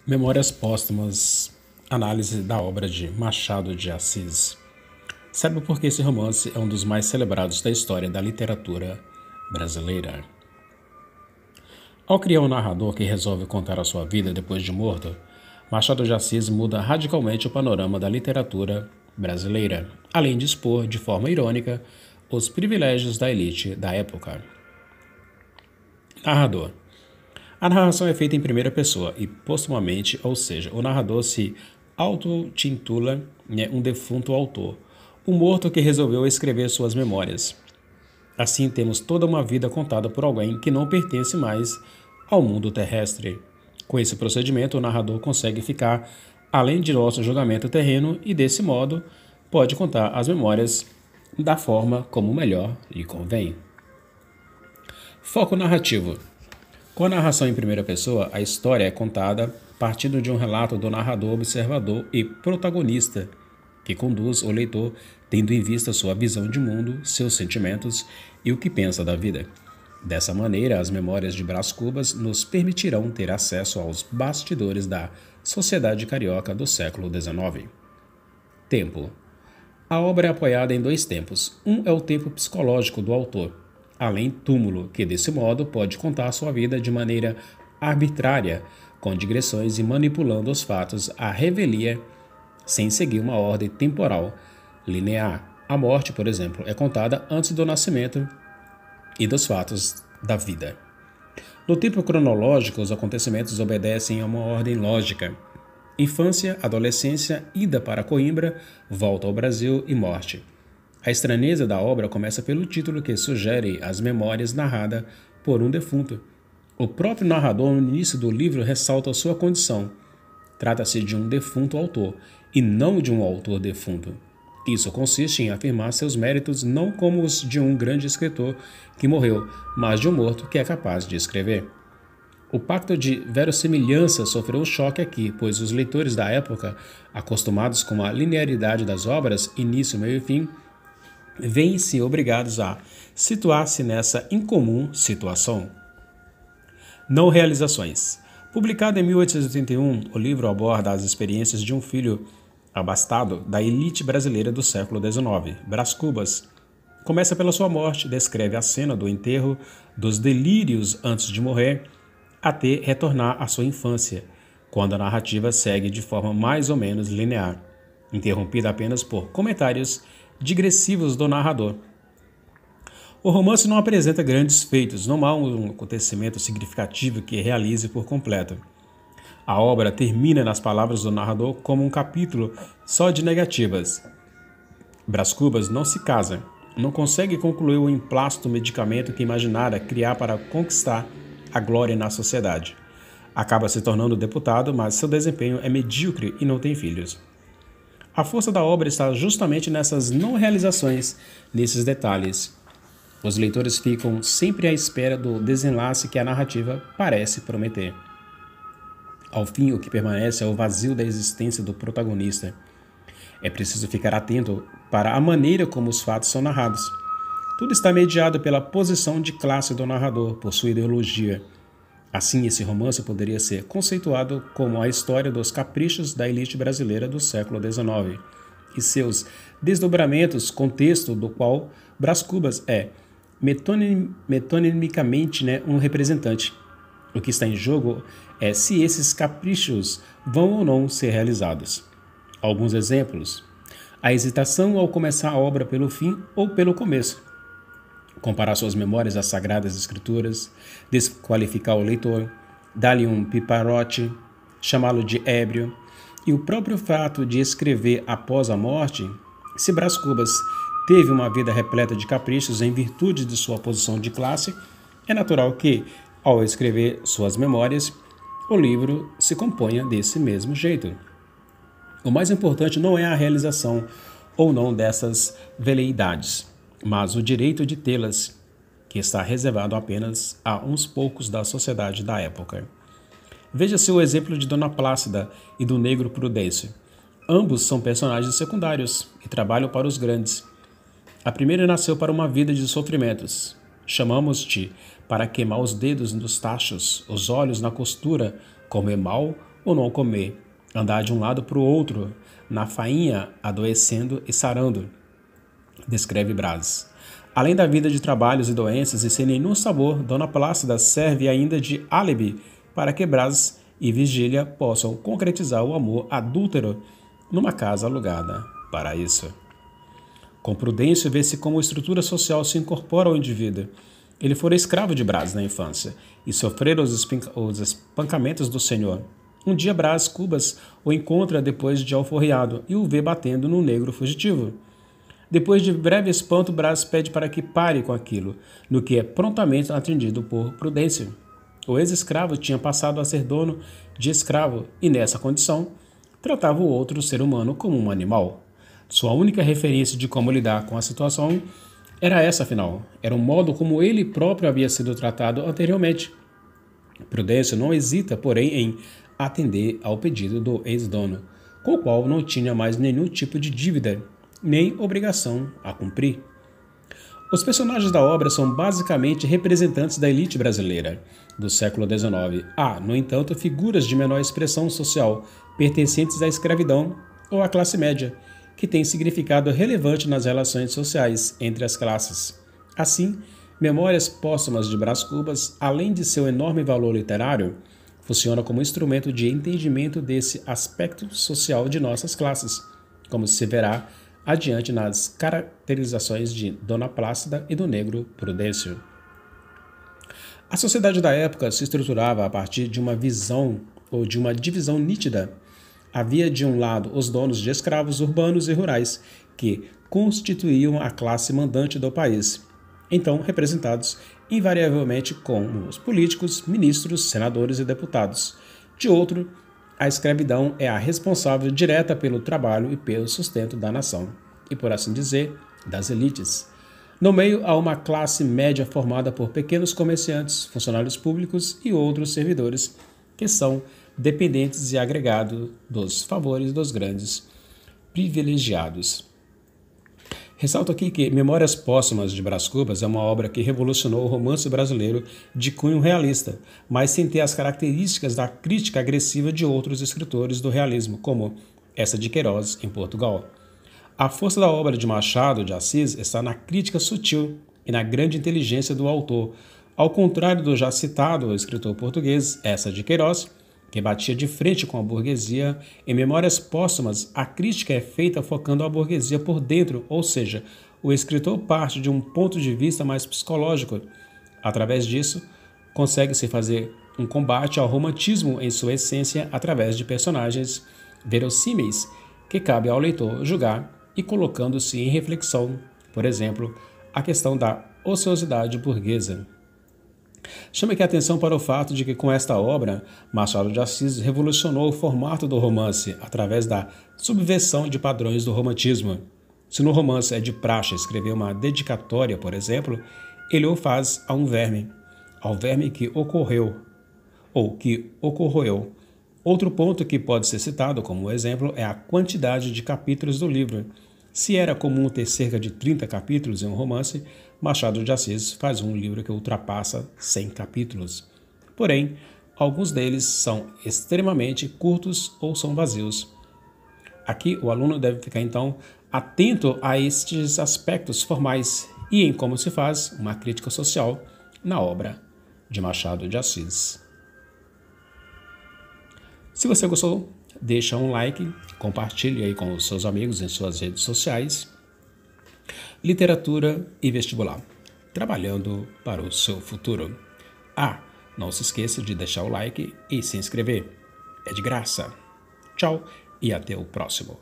Memórias Póstumas, análise da obra de Machado de Assis. Sabe por que esse romance é um dos mais celebrados da história da literatura brasileira? Ao criar um narrador que resolve contar a sua vida depois de morto, Machado de Assis muda radicalmente o panorama da literatura brasileira, além de expor, de forma irônica, os privilégios da elite da época. Narrador. A narração é feita em primeira pessoa e postumamente, ou seja, o narrador se auto-intitula um defunto autor, um morto que resolveu escrever suas memórias. Assim, temos toda uma vida contada por alguém que não pertence mais ao mundo terrestre. Com esse procedimento, o narrador consegue ficar além de nosso julgamento terreno e, desse modo, pode contar as memórias da forma como melhor lhe convém. Foco narrativo. Com a narração em primeira pessoa, a história é contada partindo de um relato do narrador observador e protagonista, que conduz o leitor tendo em vista sua visão de mundo, seus sentimentos e o que pensa da vida. Dessa maneira, as memórias de Brás Cubas nos permitirão ter acesso aos bastidores da sociedade carioca do século XIX. Tempo. A obra é apoiada em dois tempos. Um é o tempo psicológico do autor, além túmulo, que desse modo pode contar sua vida de maneira arbitrária, com digressões e manipulando os fatos à revelia, sem seguir uma ordem temporal linear. A morte, por exemplo, é contada antes do nascimento e dos fatos da vida. No tempo cronológico, os acontecimentos obedecem a uma ordem lógica: infância, adolescência, ida para Coimbra, volta ao Brasil e morte. A estranheza da obra começa pelo título, que sugere as memórias narradas por um defunto. O próprio narrador, no início do livro, ressalta sua condição. Trata-se de um defunto autor, e não de um autor defunto. Isso consiste em afirmar seus méritos não como os de um grande escritor que morreu, mas de um morto que é capaz de escrever. O pacto de verossimilhança sofreu um choque aqui, pois os leitores da época, acostumados com a linearidade das obras, início, meio e fim, veem-se obrigados a situar-se nessa incomum situação. Não realizações. Publicado em 1881, o livro aborda as experiências de um filho abastado da elite brasileira do século XIX, Brás Cubas. Começa pela sua morte, descreve a cena do enterro, dos delírios antes de morrer, até retornar à sua infância, quando a narrativa segue de forma mais ou menos linear, interrompida apenas por comentários digressivos do narrador. O romance não apresenta grandes feitos, não há um acontecimento significativo que realize por completo. A obra termina, nas palavras do narrador, como um capítulo só de negativas. Brás Cubas não se casa, não consegue concluir o emplácito medicamento que imaginara criar para conquistar a glória na sociedade. Acaba se tornando deputado, mas seu desempenho é medíocre e não tem filhos. A força da obra está justamente nessas não realizações, nesses detalhes. Os leitores ficam sempre à espera do desenlace que a narrativa parece prometer. Ao fim, o que permanece é o vazio da existência do protagonista. É preciso ficar atento para a maneira como os fatos são narrados. Tudo está mediado pela posição de classe do narrador, por sua ideologia. Assim, esse romance poderia ser conceituado como a história dos caprichos da elite brasileira do século XIX e seus desdobramentos, contexto do qual Brás Cubas é metonimicamente um representante. O que está em jogo é se esses caprichos vão ou não ser realizados. Alguns exemplos: a hesitação ao começar a obra pelo fim ou pelo começo, comparar suas memórias às sagradas escrituras, desqualificar o leitor, dar-lhe um piparote, chamá-lo de ébrio, e o próprio fato de escrever após a morte. Se Brás Cubas teve uma vida repleta de caprichos em virtude de sua posição de classe, é natural que, ao escrever suas memórias, o livro se componha desse mesmo jeito. O mais importante não é a realização ou não dessas veleidades, mas o direito de tê-las, que está reservado apenas a uns poucos da sociedade da época. Veja-se o exemplo de Dona Plácida e do Negro Prudêncio. Ambos são personagens secundários e trabalham para os grandes. A primeira nasceu para uma vida de sofrimentos. Chamamos-te para queimar os dedos nos tachos, os olhos na costura, como é mal ou não comer, andar de um lado para o outro, na fainha, adoecendo e sarando, descreve Braz. Além da vida de trabalhos e doenças e sem nenhum sabor, Dona Plácida serve ainda de álibi para que Braz e Vigília possam concretizar o amor adúltero numa casa alugada para isso. Com Prudêncio vê-se como a estrutura social se incorpora ao indivíduo. Ele fora escravo de Braz na infância e sofrera os espancamentos do senhor. Um dia Braz Cubas o encontra depois de alforriado e o vê batendo num negro fugitivo. Depois de breve espanto, Braz pede para que pare com aquilo, no que é prontamente atendido por Prudêncio. O ex-escravo tinha passado a ser dono de escravo e, nessa condição, tratava o outro ser humano como um animal. Sua única referência de como lidar com a situação era essa, afinal. Era o modo como ele próprio havia sido tratado anteriormente. Prudêncio não hesita, porém, em atender ao pedido do ex-dono, com o qual não tinha mais nenhum tipo de dívida, nem obrigação a cumprir. Os personagens da obra são basicamente representantes da elite brasileira do século XIX. Há, no entanto, figuras de menor expressão social, pertencentes à escravidão ou à classe média, que têm significado relevante nas relações sociais entre as classes. Assim, Memórias Póstumas de Brás Cubas, além de seu enorme valor literário, funciona como instrumento de entendimento desse aspecto social de nossas classes, como se verá adiante nas caracterizações de Dona Plácida e do negro Prudêncio. A sociedade da época se estruturava a partir de uma visão ou de uma divisão nítida. Havia de um lado os donos de escravos urbanos e rurais, que constituíam a classe mandante do país, então representados invariavelmente como os políticos, ministros, senadores e deputados. De outro, a escravidão é a responsável direta pelo trabalho e pelo sustento da nação, e por assim dizer, das elites. No meio há uma classe média formada por pequenos comerciantes, funcionários públicos e outros servidores que são dependentes e agregados dos favores dos grandes privilegiados. Ressalto aqui que Memórias Póstumas de Brás Cubas é uma obra que revolucionou o romance brasileiro de cunho realista, mas sem ter as características da crítica agressiva de outros escritores do realismo, como essa de Queiroz, em Portugal. A força da obra de Machado de Assis está na crítica sutil e na grande inteligência do autor, ao contrário do já citado escritor português, essa de Queiroz, que batia de frente com a burguesia. Em Memórias Póstumas, a crítica é feita focando a burguesia por dentro, ou seja, o escritor parte de um ponto de vista mais psicológico. Através disso, consegue-se fazer um combate ao romantismo em sua essência através de personagens verossímeis, que cabe ao leitor julgar e colocando-se em reflexão, por exemplo, a questão da ociosidade burguesa. Chama aqui a atenção para o fato de que, com esta obra, Machado de Assis revolucionou o formato do romance através da subversão de padrões do romantismo. Se no romance é de praxe escrever uma dedicatória, por exemplo, ele o faz a um verme, ao verme que ocorreu, ou que ocorroeu. Outro ponto que pode ser citado como exemplo é a quantidade de capítulos do livro. Se era comum ter cerca de 30 capítulos em um romance, Machado de Assis faz um livro que ultrapassa 100 capítulos. Porém, alguns deles são extremamente curtos ou são vazios. Aqui, o aluno deve ficar, então, atento a estes aspectos formais e em como se faz uma crítica social na obra de Machado de Assis. Se você gostou, deixa um like, compartilhe aí com os seus amigos em suas redes sociais. Literatura e vestibular, trabalhando para o seu futuro. Não se esqueça de deixar o like e se inscrever. É de graça. Tchau e até o próximo.